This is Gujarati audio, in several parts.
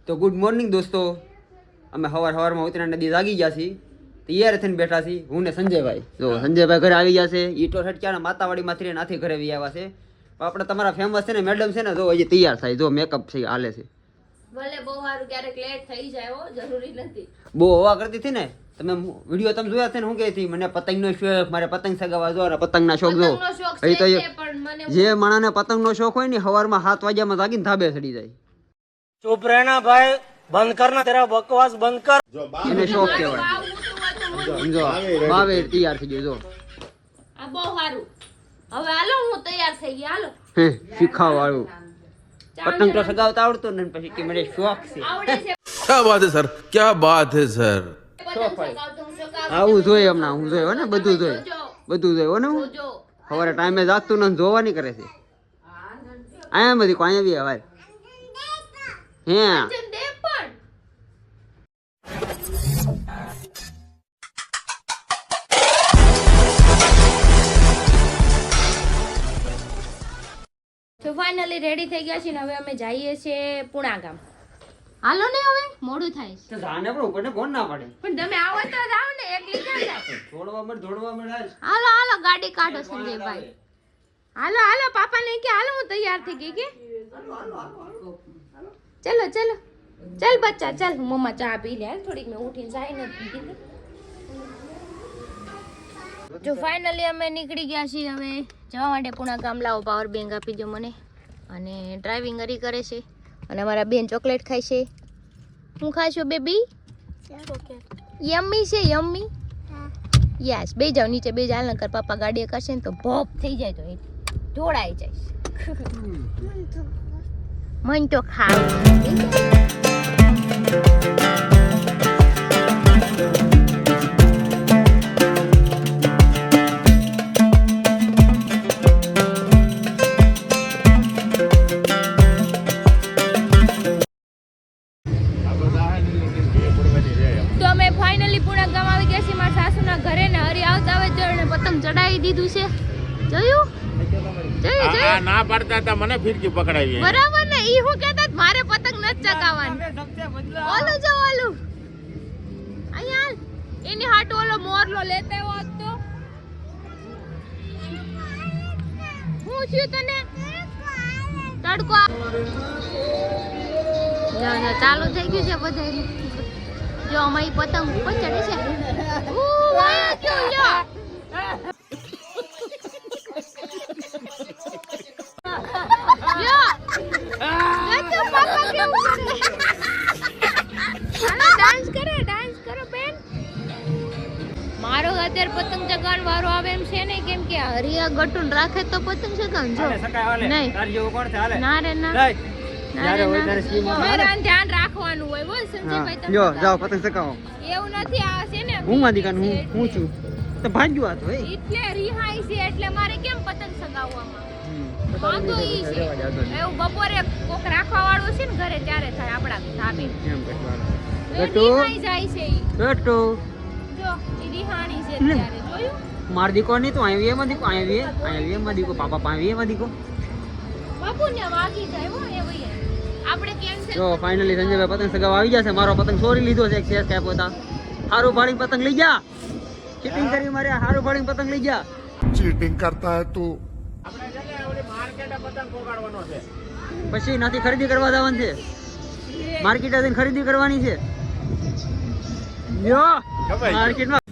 તો ગુડ મોર્નિંગ દોસ્તો, અમે સવારમાં ઉતરા નદી જાગી ગયા છીએ, તૈયાર થઈને બેઠા છીએ હું ને સંજયભાઈ. જો સંજયભાઈ ઘરે આવી ગયા છે, ઈટો છટક્યા માતાવાડીમાંથી નાથી ઘરે આવી આવ્યા છે. આપણે તમારા ફેમસ છે ને મેડમ છે ને, જો હજી તૈયાર થાય, જો મેકઅપ છે હાલે છે. ભલે બહુ સારું ક્યારેક લેટ થઈ જાય હો, જરૂરી નથી. બહુ હવા કરતી હતી ને, તમે વિડીયો તમે જોયા છે ને, હું કહેતી મને પતંગનો શોખ, મારે પતંગ સગાવા જો, પતંગના શોખ જો. જે માણસને પતંગનો શોખ હોય ને, સવારમાં 7 વાગ્યામાં જાગીને ધાબે ચડી જાય. चुप रहना भाई, बंद करना तेरा बकवास बंद कर. એને શોખ કહેવાય. સમજો બાવે તૈયાર થઈ ગયો જો. આ બહુ સારું. હવે હાલો હું તૈયાર થઈ ગઈ, હાલો. શીખાવ વાળું પતંગ તો સગાવતા આવડતો ને, પછી કે મને શોખ છે. આવડે છે. क्या बात है सर, क्या बात है सर. આવું જોઈએ હમણાં, હું જોયો ને, બધું જોયું, બધું જોયું ને. હું સવારે ટાઈમે જાગતું ને જોવાની કરે છે. અહીંયા બધી કોઈ બી હવે હે તો ફાઇનલી રેડી થઈ ગયા છે ને, હવે અમે જઈએ છીએ પુણા ગામ. હાલો ને, હવે મોડું થાય છે. તો જાને પણ ઉપરને કોણ ના પડે. પણ તમે આવો તો જાવ ને, એકલી ક્યાં જાય? દોડવા મળે. હાલો હાલો, ગાડી કાઢો સંજયભાઈ. હાલો હાલો, પાપાને કે હાલો હું તૈયાર થઈ ગઈ કે. ચલો ચલો ચલ બચ્ચા ચલ, મમ્મા ચા પી લે થોડીક, મેં ઉઠીને જાય નથી કીધું. જો ફાઇનલી અમે નીકળી ગયા છીએ હવે જવા માટે પુણા ગામ. લાવો પાવર બેંક આપી દો મને. અને ડ્રાઇવિંગ હરી કરે છે, અને અમારા બેન ચોકલેટ ખાય છે. હું ખાશો બેબી? યમ્મી છે યમ્મી. યસ, બે જાવ નીચે, બે જાવ નકર પાપા ગાડી કરશે ને તો ભોપ થઈ જાય, તો એ ઢોળાઈ જાય. મન તો ખાવ. દીધું છે, જોયું જોયું ના પાડતા હતા મને ફિરકી પકડાવી. બરાબર ને, ઈ હું કહેતા મારે પતંગ ન ચગાવવાની. ઓલું જો ઓલું અહીંયા એની હાટ ઓલો મોરલો લેતા હોત તો હું છું તને તડકો ચાલુ થઈ ગયું છે બધે. જો અમારી પતંગ ઉપર ચડે છે. વાહ ક્યો લ્યો. મારો અત્યારે પતંગ ચગાવવાનો વારો આવે એમ છે ને, કેમ કે હરિયા ગટુન રાખે તો પતંગ ચગાવ જો નહીં. ના રે ના, મારે ધ્યાન રાખવાનું હોય. બોલ સંજયભાઈ, તમે જાઓ પતંગ ચગાવો. એવું નથી, આ છે ને હું મારી કાન હું છું તો ભાગ્યું આ તો એટલે રિહાઈ છે, એટલે મારે કેમ પતંગ ચગાવવામાં વાંધો ઈ છે. એવું બપોરે કોક રાખવા વાળું છે ને ઘરે, ત્યારે થાય આપડા ધાબે. રિહાઈ જાય છે ઈ. જો ઈ રિહાણી છે ત્યારે, જોયું? માર દીકો ની તો આવી એમાં દીકો, આવી એમાં દીકો, પાપા પાવી એમાં દીકો. બાપુ ને વાગી જાય હો એ ભઈ. આપણે કેન્સલ. જો ફાઇનલી સંજયભાઈ પતંગ સગાવા આવી જશે. મારો પતંગ ચોરી લીધો છે, એક શેર કાપ્યો હતા. હારું ભાડીને પતંગ લઈ જા. ચીટિંગ કરી મારે, હારું ભાડીને પતંગ લઈ જા. ચીટિંગ કરતા હે તું. પછી નથી ખરીદી કરવા જવાનું છે, માર્કેટ જઈને ખરીદી કરવાની છે. યો માર્કેટમાં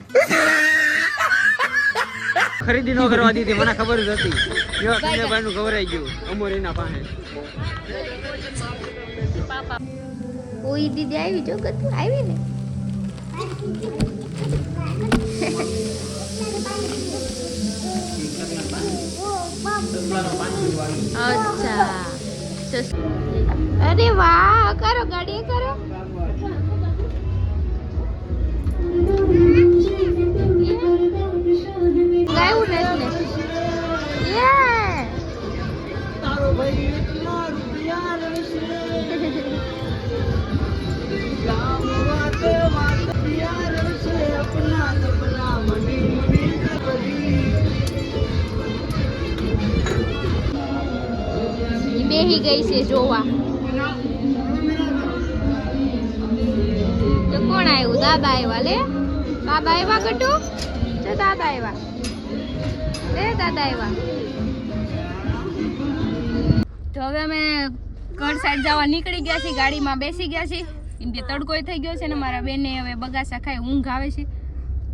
ખરીદી ન કરવા દીધી, મને ખબર જ હતી. યો સંજયભાઈ નું ગવરાઈ ગયું અમોરીના પાસે. પાપા કોઈ દીદી આવી, જો કતું આવી ને. અચ્છા, અરે વાહ, કરો ગાડી કરો. ગાયું ને યે તારો ભાઈ એટલા રૂપિયા રહેશે. ગામ વાત વાત પિયા રહેશે, અપના સપના મની મની કરી બેહી ગઈ છે જોવા. દાદા આવ્યા લે દાદા આવ્યા ગટુ જો દાદા આવ્યા લે દાદા આવ્યા તો હવે અમે ઘર સાઈડ જવા નીકળી ગયા છીએ ગાડીમાં બેસી ગયા છીએ કેમ કે તડકો થઈ ગયો છે ને મારા બેને હવે બગાસા ખાઈ ઊંઘ આવે છે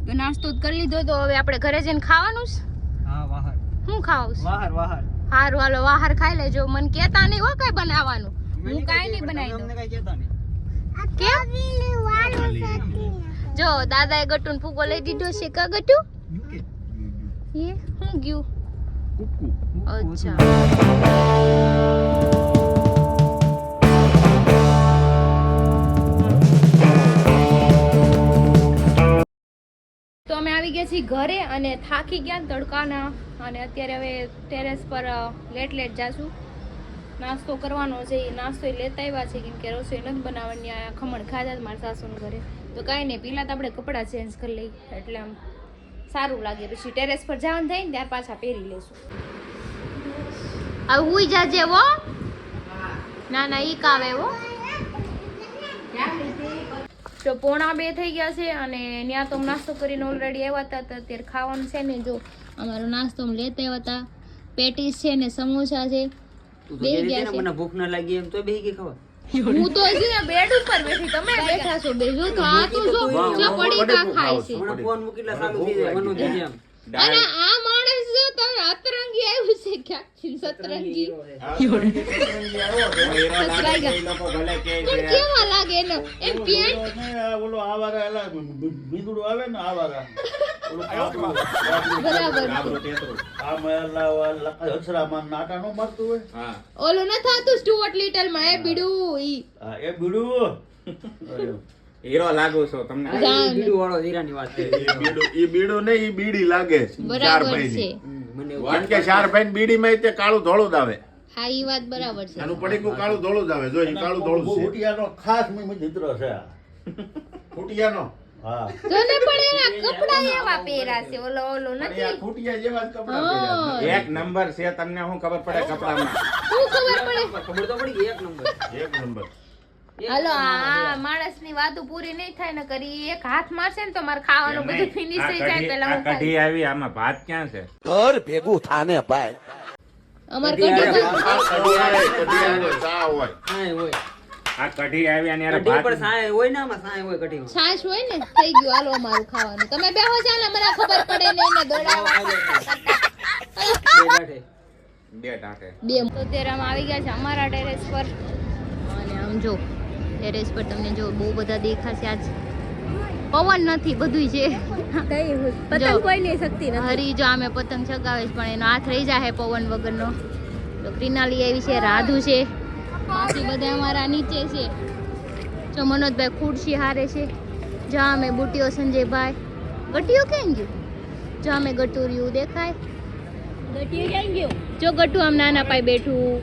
તો નાસ્તો જ કરી લીધો તો હવે આપણે ઘરે જઈને ખાવાનું છે હા વાહર શું ખાવું છે વાહર વાહર હારું હાલો વાહર ખાઈ લેજો મને કહેતા નહીં હો કઈ બનાવવાનું હું કાંઈ નહીં બનાવી દઉં કઈ કહેતા નહીં કેમ જો દાદાએ ગટુન ફૂગો લઈ દીધો છે કા ગટુ એ હું ગયું અચ્છા તો અમે આવી ગયા છીએ ઘરે અને થાકી ગયા તડકાના અને અત્યારે હવે ટેરેસ પર લેટ જાશું નાસ્તો કરવાનો છે એ નાસ્તો લેતા આવ્યા છે કેમ કે રસોઈ નથી બનાવવાની આ ખમણ ખાધા જ મારા સાસુના ઘરે તો કાંઈ નહીં પહેલાં તો આપણે કપડાં ચેન્જ કરી લઈએ એટલે આમ સારું લાગે પછી ટેરેસ પર જવાનું થાય ને ત્યાર પાછા પહેરી લેશું હવે હુઈ જાજે હો ના ના ઈ કાવે હો તો 1:45 થઈ ગયા છે અને ત્યાં તો નાસ્તો કરીને ઓલરેડી આવ્યા હતા તો અત્યારે ખાવાનું છે ને જો અમારો નાસ્તો લેતા આવ્યા હતા પેટીસ છે ને સમોસા છે બેહી ગયા છે મને ભૂખ ના લાગી એમ તો બેહી ગઈ ખબર હું તો હજી બેડ ઉપર બેઠી તમે બેઠા છો બેજો તો આ તો જો પડીકા ખાય છે મને ફોન મૂકીલા ચાલુ થઈ જાય મનુ દીદી એમ અને આ માણસ જો તમે અતરંગી આવ્યું છે ક્યાંક સતરંગી પણ કેવા લાગે ને એમ પેન્ટ ઓલો આવારા એલા બીંદુડો આવે ને આવારા બરાબર આ મેલા હસરામાં નાટા નો મારતું હોય હા ઓલો ન થાતું સ્ટુઅર્ટ લિટલ માં એ બીડું ઈ હા એ બીડું હીરો લાગુ છો તમને બીડુ વાળો હીરાની વાત છે ઈ બીડું નહીં ઈ બીડી લાગે છે ચાર બરાબર ભાઈ છે મને વાત કે ચાર ભાઈ બીડી માં તે કાળું ધોળું જ આવે હા ઈ વાત બરાબર છે એનું પડીકું કાળું ધોળું જ આવે જો ઈ કાળું ધોળું છે ફૂટિયાનો ખાસ મિત્ર છે ફૂટિયાનો હા તને પણ એના કપડા એવા પહેર્યા છે ઓલો ઓલો નથી આ ફૂટિયા જેવા જ કપડા પહેર્યા છે. એક નંબર છે તમને શું ખબર પડે કપડામાં શું ખબર પડે ખબર તો પડી ગઈ એક નંબર એક નંબર હાલો આ માણસની વાતો પૂરી નહીં થાય ને કરી એક હાથ મારશે ને તો મારે ખાવાનું બધું ફિનિશ થઈ જાય પેલા આ હું ખાઈ કઢી આવી આમાં ભાત ક્યાં છે અમાર કઢી કઢિયાને ચા હોય સાય હોય આ કઢી આવી અને યાર કઢી ભાત પર સાય હોય ને આમાં સાય હોય કઢીમાં છાશ હોય ને થઈ ગયું હાલો અમારું ખાવાનું તમે બેહો ચાલે મને ખબર પડે ને એને દોડાવવા બે જાઠે બે ટાંકે બે તો અત્યારે આમ આવી ગયા છે અમારા ટેરેસ પર અને આમ જો ટેરેસ પર તમને જો બહુ બધા દેખાશે આજ પવન નથી બધું છે પતંગ કોઈ નહીં શકતી નથી હરી જો અમે પતંગ ચગાવે છે પણ એનો હાથ રહી જાય પવન વગરનો તો ક્રિનાલી આવી છે રાધુ છે બાકી બધા અમારા નીચે છે જો મનોજભાઈ ખુરશી હારે છે જા અમે બુટીઓ સંજયભાઈ ગટીઓ કેમ ગયું જા અમે ગટુરિયું દેખાય ગટીઓ કેમ ગયું જો ગટુ આમ નાના પાય બેઠું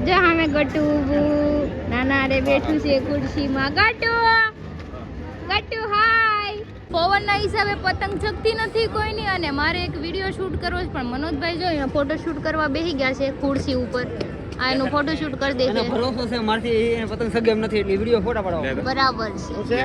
જા અમે ગટુ નાના રે બેઠું છે ખુરશીમાં ગટુ ગટુ હાય પવનના હિસાબે પતંગ ચગતી નથી કોઈની અને મારે એક વિડીયો શૂટ કરવો છે પણ મનોજભાઈ જો અહીંયા ફોટો શૂટ કરવા બેસી ગયા છે ખુરશી ઉપર આ એનું ફોટો શૂટ કરી દે એને છે ભરોસો છે મારથી એને પતંગ સગે એમ નથી એટલે વિડિયો ફોટા પાડવા બરાબર છે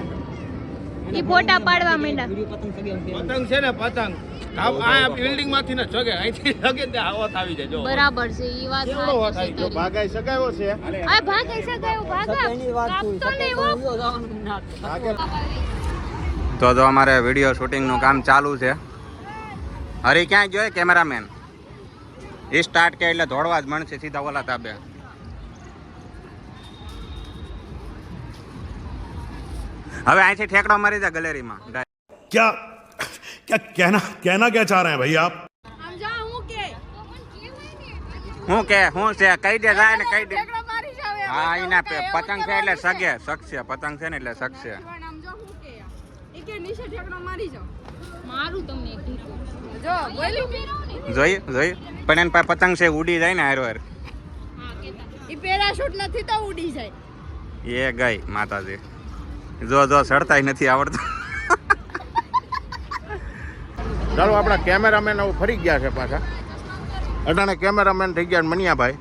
ઈ ફોટા પાડવા માંડ્યા વિડિયો પતંગ સગે એમ છે પતંગ છે ને પતંગ આ બિલ્ડિંગ માંથી ને જગે અહીંથી જગે તે આવત આવી જાય જો બરાબર છે ઈ વાત સાચી છે તારી. ભાગાઈ શકાયો છે આ ભાગ એસા ગયો ભાગા સગાઈની વાત કાપતો નહીં હો જવાનું ના તો જો અમારે વિડીયો શૂટિંગનું કામ ચાલુ છે હરી ક્યાં ગયો કેમેરામેન એ સ્ટાર્ટ કે એટલે દોડવા જ મળશે સીધા ઓલા તાબે હવે અહીંથી ઠેકડો મારી જા ગેલેરીમાં क्या क्या कहना क्या चाह रहे हैं भाई आप હું કે હું છે કઈ દે જાય ને કઈ દે હા એના પતંગ છે એટલે સગે શકશે પતંગ છે ને એટલે શકશે મારું તમને એક ઢીકો જો બોલ્યું જોઈ જોઈ પણ એની પાસે પતંગ છે ઉડી જાય ને હારો હાર હા કેતા ઈ પેરાશૂટ નથી તો ઉડી જાય એ ગઈ માતાજી જો જો ચડતાય નથી આવડતું ચાલો આપણા કેમેરામેન હવે ફરી ગયા છે પાછા અટાણે કેમેરામેન થઈ ગયા મનિયાભાઈ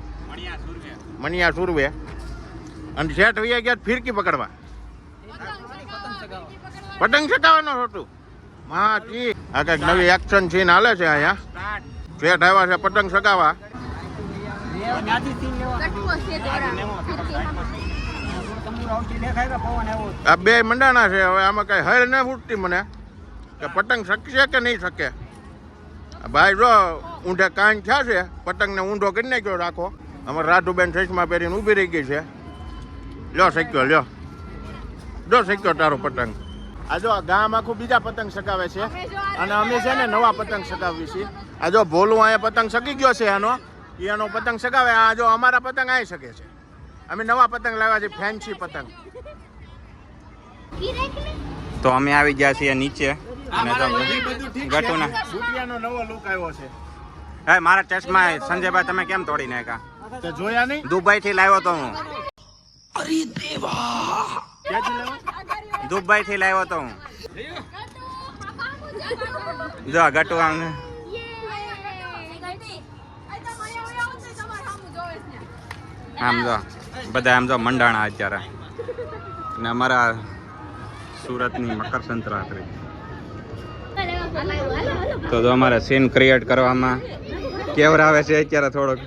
મનિયા સુરવે અને શેઠ વૈયા ગયા ફિરકી પકડવા. પતંગ ચગાવવાનો છોટું માજી. આ કઈક નવી એક્શન સીન હાલે છે અહીંયા. શેઠ આવ્યા છે પતંગ ચગાવવા. આ બે મંડાણા છે. હવે આમાં કઈ હર ન ફૂટતી મને કે પતંગ શકશે કે નહીં શકે. ભાઈ જો ઊંધે કાન થયા છે. પતંગને ઊંધો કરી નાખ્યો રાખો. અમારે રાધુબેન ચશ્મા પહેરીને ઊભી રહી ગઈ છે. લ્યો શક્યો લ્યો જો શક્યો તારો પતંગ. આ જો ગામ આખું બીજા પતંગ ચગાવે છે અને અમે છે ને નવા પતંગ ચગાવીએ છીએ. આ જો ભોલું અહીંયા પતંગ ચગી ગયો છે એનો પતંગ ચગાવે. આ જો અમારા પતંગ આવી શકે છે. અમે નવા પતંગ લાવ્યા છે ફેન્સી પતંગ. તો અમે આવી ગયા છીએ નીચે અને તો ગટુના બુટિયાનો નવો લુક આવ્યો છે. હે મારા ચશ્મા સંજયભાઈ તમે કેમ તોડી નાખ્યા? તે જોયા નહીં? દુબઈ થી લાવ્યો તો હું. ક્યાંથી લાવ્યા? દુબઈ થી લાવ્યો તો હું. જો ગટુ આમ આમ જો બધા આમ જો મંડાણા અત્યારે ને અમારા સુરતની મકર સંક્રાંતિ. તો જો અમારે સીન ક્રિએટ કરવામાં કેવરાવે છે અત્યારે થોડોક.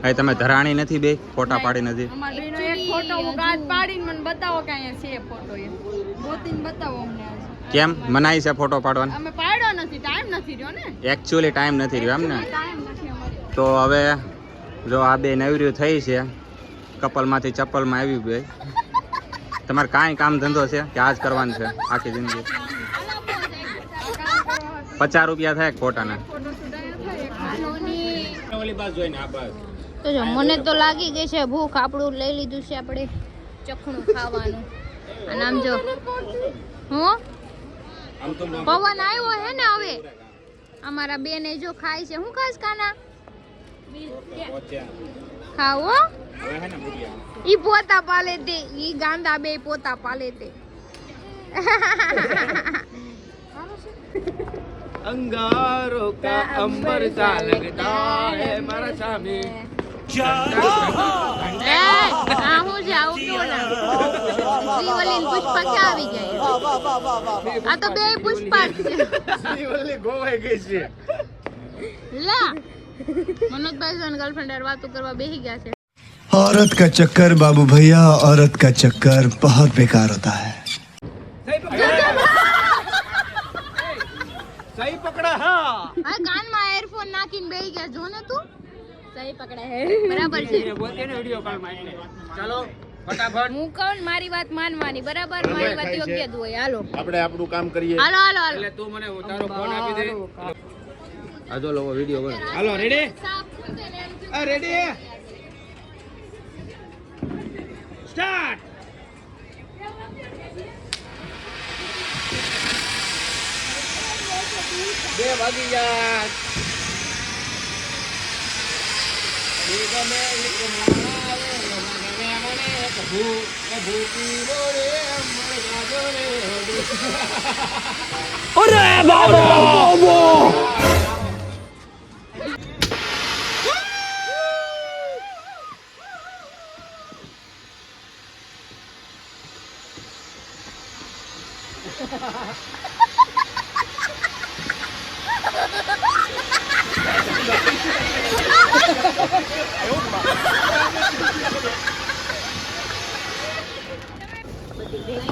અહીં તમે ધરાણી નથી બે ફોટા પાડી નથી? કેમ મનાઈ છે ફોટો પાડવાનો? એકચ્યુઅલી ટાઈમ નથી રહ્યો એમ ને? તો હવે જો આ બે નવર્યું થઈ છે કપલમાંથી ચપ્પલમાં આવી બે. તમારે કાંઈ કામ ધંધો છે કે આજ કરવાનું છે આખી જિંદગી? 50 રૂપિયા થાય ફોટાના. તો જો મને તો લાગી ગઈ છે ભૂખ. આપણું લઈ લીધું છે આપણે ચખણું ખાવાનું. અને આમ જો હું પવન આવ્યો હે ને હવે અમારા બેને જો ખાય છે. હું ખાસ કાના ખાવો ઈ પોતા પાલે તે ઈ ગાંડા બે પોતા પાલે તે. અંગારો કા અંબર सा लगता है મારા સામે. આ હું છે આવું કેવો ના શ્રીવલ્લી પુષ્પા ક્યાં આવી જાય? આ તો બે પુષ્પા છે. શ્રીવલ્લી ગોવાઈ ગઈ છે. લા મનોજભાઈ જોન ગર્લફ્રેન્ડ હારે વાતો કરવા બેસી ગયા છે. औरत का चक्कर बाबू भैया, औरत का चक्कर बहुत बेकार होता है. સહી પકડા હા. આ કાનમાં એરફોન નાખીને બેસી ગયા. જો ને તું સહી પકડા હે બરાબર છે. બોલતે ને વિડિયો કોલ માં ચાલો ફટાફટ. હું કહું મારી વાત માનવાની બરાબર. મારી વાત યોગ્ય જ હોય. હાલો આપણે આપણું કામ કરીએ. હાલો હાલો હાલો. એટલે તું મને તારો ફોન આપી દે. આ જો લોકો વિડિયો બને. હાલો રેડી? આ રેડી સ્ટાર્ટ. બે વાગી ગયા.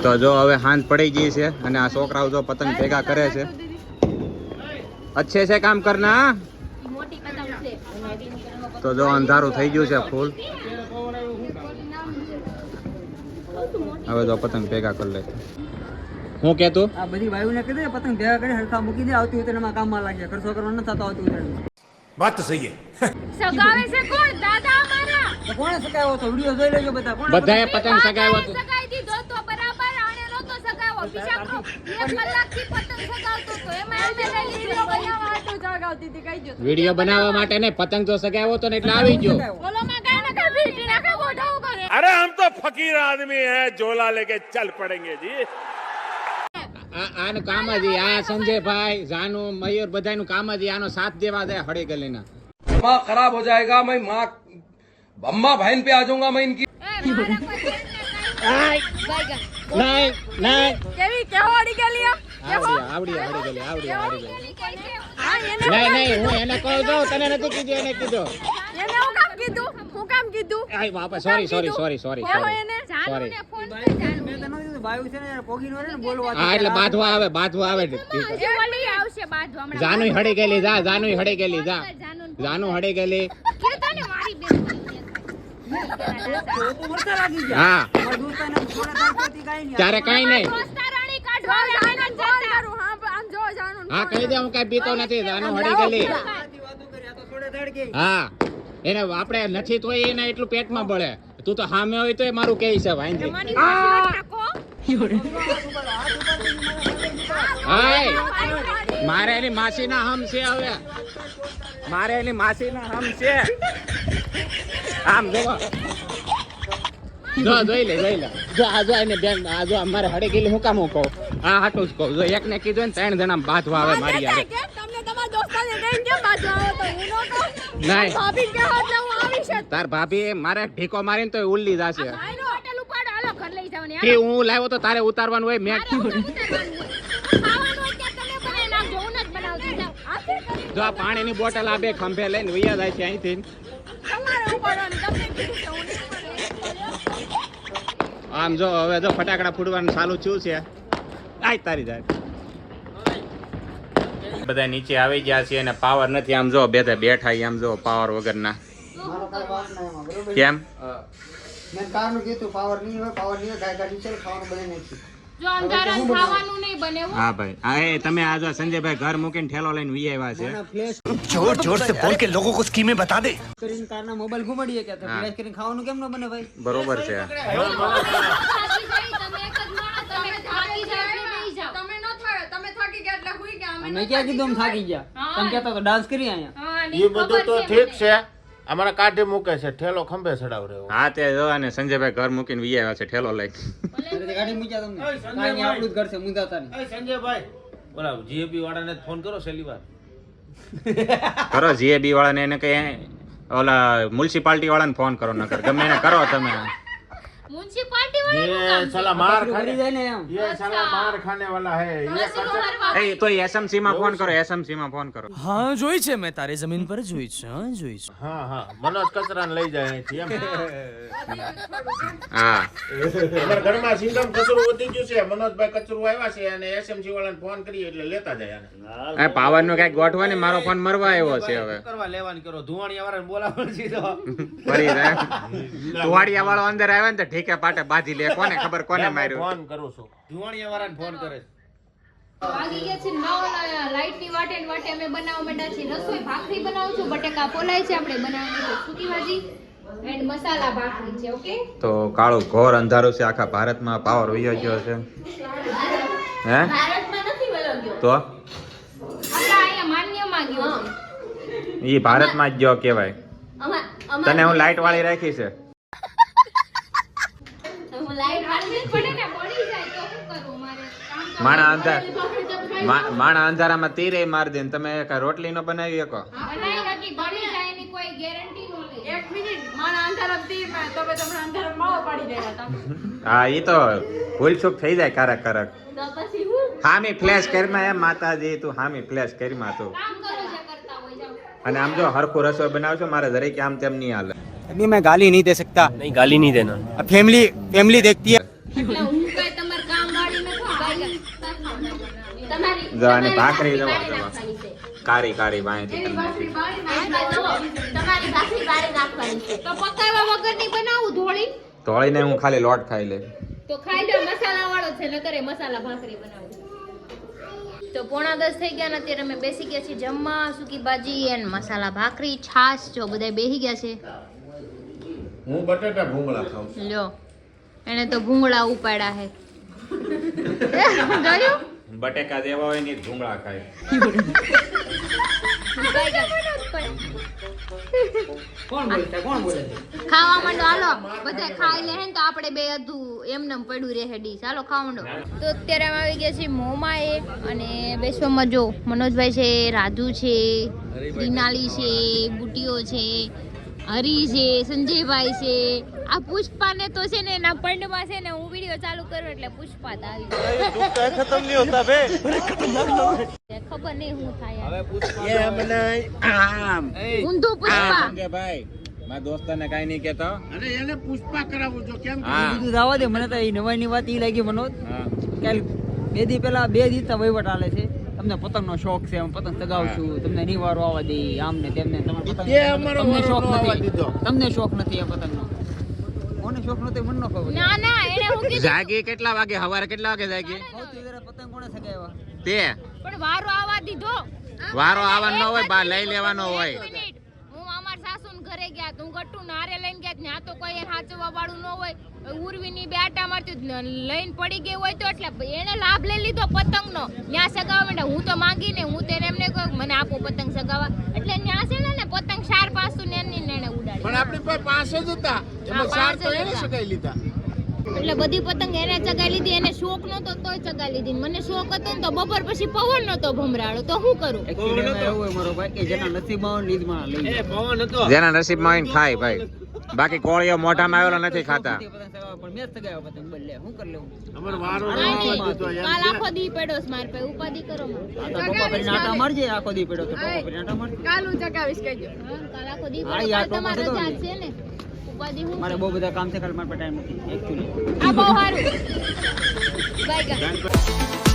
તો જો હવે હાંજ પડી ગઈ છે અને આ છોકરાઓ જો પતંગ ભેગા કરે છે. અચ્છે છે કામ કરના. મોટી પતંગ છે. તો જો અંધારું થઈ ગયું છે ફૂલ. હવે તો પતંગ ભેગા કરી લે. હું કેતું આ બધી વાયુને કીધું ને પતંગ ભેગા કરી હરખા મૂકી દે. આવતી ઉતરણમાં કામમાં લાગ્યા. ખર્ચો કરવાનો નથી થતો આવતી ઉતરણમાં. बात तो सही है. સગાવે છે કોણ? દાદા અમારા. તો કોણે સગાવ્યો હતો? વિડિયો જોઈ લેજો બધા. કોણે બધાએ પતંગ સગાવ્યો હતો. સગાઈ દીધો તો બરાબર. આને નતો સગાવ્યો. બિચારો 1 કલાકથી પતંગ સગાવતો તો એમાં એને લઈ લીધો. બનાવવા આટો જગાવતી હતી કઈ જો. વિડિયો બનાવવા માટે ને પતંગ તો સગાવ્યો હતો ને એટલે આવી ગયો. ઓલોમાં કાઈ ન કાઈ ભીટી નાખે બોઢાવું કરે. अरे हम तो फकीर आदमी हैं, झोला लेके चल पड़ेंगे जी. આનું કામ જ આ સંજયભાઈ જાનુ મયુર બધાનું કામ જ આનો સાથ દેવા જાય હળી ગલીના. दिमाग खराब हो जाएगा मैं माँ अम्मा बहन पे आ जाऊंगा मैं इनकी નહીં નહીં કેવી કેવાડી ગેલી આવડી નહીં હું એને કહું છું તને નથી કીધું એને કીધું એને હું કામ કીધું આય બાપા સોરી જાનુને ફોન સોરી કરી જાનુ ભાઈ છે ને યાર પોગી નો રે ને બોલવા હા એટલે બાંધવા આવે એ વળી આવશે બાજુ હમણાં જાનુ હડી ગયેલી જા જાનુ હડી ગયેલી જા જાનુ હડી ગયેલી કે તને મારી બેન હા ત્યારે કઈ નહીં દોસ્તારાણી કાઢવા જાનુ ફોન કરું આમ જો જાનુ હા કહી દે હું કઈ બીતો નથી જાનુ હડી ગયેલી હા એને આપણે નથી તોય એને એટલું પેટમાં બળે તું તો સામે હોય તો મારું કે છે ભાઈ મારે એની માસીના હમ છે હવે મારે એની માસીના હમ છે આમ જોઈ લે જો આ જો એને બેન આ જો અમારે હડે ગયેલી હું કામ કહું આ હાટું જ કહું જો એકને કીધું ને 3 જણા બાંધવા આવે મારી યારે તમને તમારા દોસ્તાને કહીને કેમ બાજુ આવો તો હું નો કહું નહીં ભાભી કે હાથ હું આવીશ તાર ભાભી મારે ઢીકો મારીને તો ઉલ્લી જાશે આનો હોટેલ ઉપાડો હાલો ઘર લઈ જાવ ને કે હું લાવ્યો તો તારે ઉતારવાનું હોય મેં ખાવાનું કે તમે બને ના જોઉં જ બનાવજો જાવ આખે કરી જો આ પાણીની બોટલ આ બે ખંભે લઈને વૈયા જાય છે અહીંથી તમારે ઉપાડવાનું તમને કીધું છે હું નહીં આમ જો હવે જો ફટાકડા ફૂટવાનું ચાલુ થયું છે આય તારી જાય બધા નીચે આવી ગયા છે અને પાવર નથી આમ જો બેઠા આમ જો પાવર વગરના કેમ મેં કારનું કીધું પાવર નહીં હોય ગાડી ચાલ ખાવાનું બને નથી જો અંધારા ખાવાનું નહીં બને હા ભાઈ હા એ તમે આ જો સંજયભાઈ ઘર મૂકીને ઠેલો લઈને વી આવ્યા છે ફ્લેશ जोर जोर से बोल के लोगों को स्कीमें बता दे કરીને કારના મોબાઈલ ઘુમાડીએ કે હા. ફ્લેશ કરીને ખાવાનું કેમ ન બને ભાઈ બરોબર છે તમે એક જ માણસ તમે થાકી જાવ એટલે નહીં જાવ તમે ન થાય તમે થાકી ગયા એટલે હુઈ ગયા મેં ક્યાં કીધું અમે થાકી ગયા તમે કહેતા તો ડાન્સ કરી અહીંયા હા એ બધું તો ઠીક છે અમારા કાઢે મૂકે છે ઠેલો ખંભે ચડાવ રહ્યો હા તે જો અને સંજયભાઈ ઘર મૂકીને વી આવ્યા છે ઠેલો લઈને ગાડી મૂક્યા તમને કાંઈ આપણું જ ઘર છે મુંજાતા નહીં સંજયભાઈ બોલા જીએપી વાળાને ફોન કરો છેલ્લી વાર કરો જીએબી વાળાને એને કઈ ઓલા મ્યુનિસિપાલિટી વાળાને ફોન કરો નકર ગમે એને કરો તમે મ્યુનિસિપાલિટી ये વાળા साला मार કરી खाने જાય ને એમ ये साला मार खाने वाला है ये એ તો એસએમસી માં ફોન કરો એસએમસી માં ફોન કરો હા જોઈ છે મેં તારી જમીન પર જોઈ છે હા જોઈ છે हाँ हाँ मनोज कचरा લઈ જાય અહીંથી એમ હા અમારા ઘરમાં સિંગમ કચરું વધી ગયું છે મનોજભાઈ કચરું આવ્યા છે અને એસએમસી વાળાને ફોન કરીએ એટલે લેતા જાય આને આ પાવર નો કઈક ગોઠવા ને મારો ફોન મરવા આવ્યો છે હવે કરવા લેવાની કરો ધુવાણિયા વાળાને બોલાવવાનું છે તો ફરી જાય તુવાડિયા વાળો અંદર આવે ને તો ઠીકે પાટે બાજી લે કોને ખબર કોને માર્યું ફોન કરું છું ધુવાણિયા વાળાને ફોન કરે છે વાગી ગયા છે 9 લાઈટ ની વાટે ને વાટે અમે બનાવવા માંડ્યા છીએ રસોઈ ભાખરી બનાવું છું બટેકા પોલાય છે આપણે બનાવવાની છે સૂકી ભાજી એન્ડ મસાલા ભાખરી છે ઓકે તો કાળું ઘોર અંધારું છે આખા ભારતમાં પાવર વયો ગયો છે હે ભારતમાં નથી વયો ગયો તો આપણા અહીંયા માન્યમાં ગયો છે ઈ ભારતમાં જ ગયો કેવાય તને હું લાઈટ વાળી રાખી છે હું લાઈટ વાળવી જ પડે ને પડી જાય તો શું કરું મારે કામ તો માણા અંધાર માણા અંધારામાં તીરે માર દે ને તમે કાંઈ રોટલી નો બનાવી શકો બનાવી નથી પડી જાય એની કોઈ ગેરંટી નો લે એક મિનિટ મારા અંધારા દી માં તમે તમને અંધારા માવો પાડી ગયા હતા હા ઈ તો ભૂલ ચૂક થઈ જાય કારક તો પછી હું હામી ફ્લેશ કરીમાં એમ માતાજી તું હામી ફ્લેશ કરીમાં તું કામ કરો જે કરતા હોય જાઓ અને આમ જો હરખું રસોઈ બનાવશો મારે જરીકે આમ તેમ નહીં હાલે अभी मैं गाली नहीं दे सकता नहीं गाली नहीं देना फैमिली देखती है એટલે હું કઈ તમાર કામ વાળી નથી ભાઈ તમારી જો આની ભાખરી જો બાળી નાખવાની છે. કારી કારી બાંયથી કરી નાખી. તમારી ભાખરી બાળી નાખવાની છે તો પકાવવા વગરની બનાવું ધોળી ધોળીને હું ખાલી લોટ ખાઈ લે તો ખાઈ લો મસાલા વાળો છે ન કરે મસાલા ભાખરી બનાવું તો 9:30 થઈ ગયા ને અત્યારે અમે બેસી ગયા છીએ જમવા સૂકી ભાજી એન્ડ મસાલા ભાખરી છાશ જો બધા બેસી ગયા છે હું બટેટા ભૂંગળા ખાઉં છું લ્યો એને તો ભૂંગળા ઉપાડ્યા હે જોયું બટેકા દેવા હોય ને ભૂંગળા ખાય કોણ બોલે છે ખાવા માંડો હાલો બધા ખાઈ લે ને તો આપણે બે અધું એમને પડ્યું રહે ડી. ચાલો ખાવડો. તો અત્યારે અમે આવી ગયા છીએ મોમાં એ અને બેસવામાં જો મનોજભાઈ છે, રાધુ છે, રીનાલી છે, બુટીઓ છે, હરી છે, સંજયભાઈ છે. આ પુષ્પાને તો છે ને એના પંડમાં છે ને હું વિડીયો ચાલુ કરું એટલે પુષ્પા તો આવી ખતમ નહીં હોતા બે ખબર નહીં શું થાય ઊંધું પુષ્પા ભાઈ મારા દોસ્તાને કાઈ નહીં કહેતો અને એને પુષ્પા કરાવું જો કેમ બીજું જવા દે. મને તો એ નવાઈની વાત ઈ લાગી મનોજ. કાલ 2 દી પહેલા 2 દિવસ વહીવટ હાલે છે. તમને પતંગનો શોખ છે, હું પતંગ ચગાવશું, તમને નિવારો આવવા દે, આમ ને તેમને. તમને શોખ નથી, તમને શોખ નથી આ પતંગનો. કોને શોખ નથી મને ન ખબર. ના ના એને હું કીધું જાગી કેટલા વાગે હવારે કેટલા વાગે જાગી સૌથી વધારે પતંગ કોણે ચગાવ્યા? તે પણ વારો આવવા દીધો. વારો આવવાનો હોય બા લઈ લેવાનો હોય. મિનિટ. હું અમાર સાસુને ઘરે ગયા તો હું ગટ્ટુ નારે લઈને ગયા ત્યાં તો કોઈ એને હાચવા વાળું ન હોય. ઉર્વીની બે આટા મારતી લઈને પડી ગઈ હોય તો એટલે એને લાભ લઈ લીધો પતંગનો. ત્યાં સગાવા માંડ્યા. હું તો માંગીને હું તેને એમને કહું મને આપો પતંગ સગાવા. એટલે ત્યાં છે ને પતંગ 4-5 ને એની નેણે ઉડાડી. પણ આપણી પાસે 5 જ હતા એમાં 4 તો એને સગાઈ લીધા. એટલે બધી પતંગ એને ચગાઈ લીધી. એને શોખ નતો તોય ચગાઈ લીધી. મને શોખ હતો ને તો બપોર પછી પવન નતો ભમરાડો તો શું કરું? એકચ્યુઅલી એવું હોય મારો ભાઈ કે જેના નસીબમાં હોય લીધમાં લઈ લે. જેના નસીબમાં હોય ને ખાય ભાઈ. બાકી કોળીઓ મોઢામાં આવેલો નથી ખાતા. પતંગ ચગાવ્યા પણ મેં જ ચગાવ્યા પતંગ. બોલે શું કરી લેવું? અમાર વારો કાલ આખો દી પડ્યો છે માર પે ઉપાધિ કરો આ તો પપ્પા ફરીને આટા મારજે. આખો દી પડ્યો તો પપ્પા ફરીને આટા મારજે. કાલ હું ચગાવીશ કહેજો. કાલ આખો દી હા, પડ્યો. યાર, કાલ તમારે તો રજા જ છે ને. ઉપાધિ હું મારે બહુ બધા કામ છે, કાલ મારા પાસે ટાઈમ નથી એકચ્યુઅલી. આ બહુ સારું બાય ગાય.